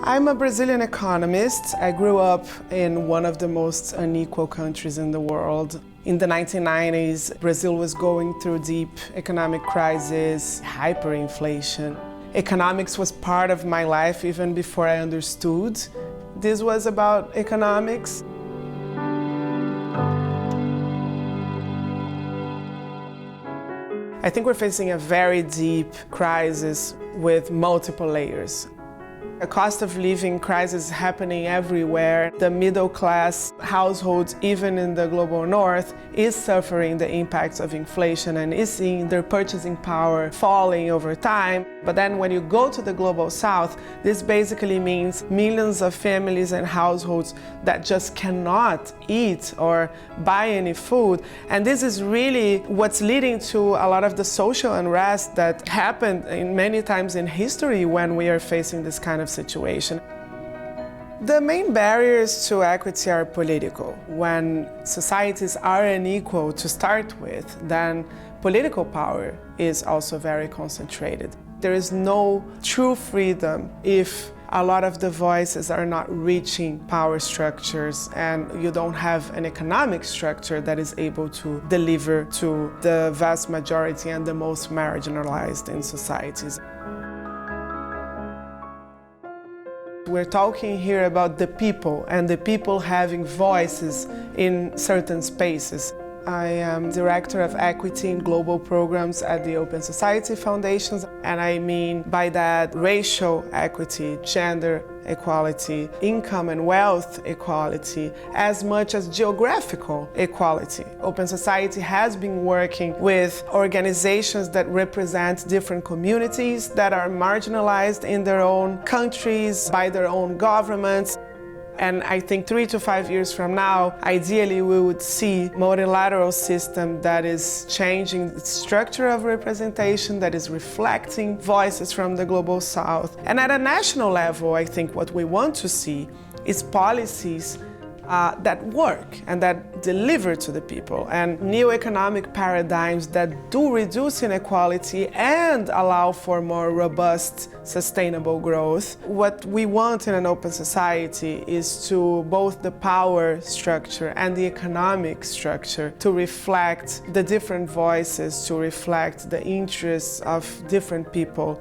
I'm a Brazilian economist. I grew up in one of the most unequal countries in the world. In the 1990s, Brazil was going through deep economic crisis, hyperinflation. Economics was part of my life even before I understood this was about economics. I think we're facing a very deep crisis with multiple layers. A cost of living crisis happening everywhere. The middle class households, even in the global north, is suffering the impacts of inflation and is seeing their purchasing power falling over time. But then when you go to the global south, this basically means millions of families and households that just cannot eat or buy any food. And this is really what's leading to a lot of the social unrest that happened in many times in history when we are facing this kind of situation. The main barriers to equity are political. When societies are unequal to start with, then political power is also very concentrated. There is no true freedom if a lot of the voices are not reaching power structures and you don't have an economic structure that is able to deliver to the vast majority and the most marginalized in societies. We're talking here about the people and the people having voices in certain spaces. I am Director of Equity in Global Programs at the Open Society Foundations, and I mean by that racial equity, gender equality, income and wealth equality, as much as geographical equality. Open Society has been working with organizations that represent different communities that are marginalized in their own countries, by their own governments. And I think 3 to 5 years from now, ideally we would see a multilateral system that is changing its structure of representation, that is reflecting voices from the global south. And at a national level, I think what we want to see is policies that work and that deliver to the people, and new economic paradigms that do reduce inequality and allow for more robust, sustainable growth. What we want in an open society is to both the power structure and the economic structure to reflect the different voices, to reflect the interests of different people.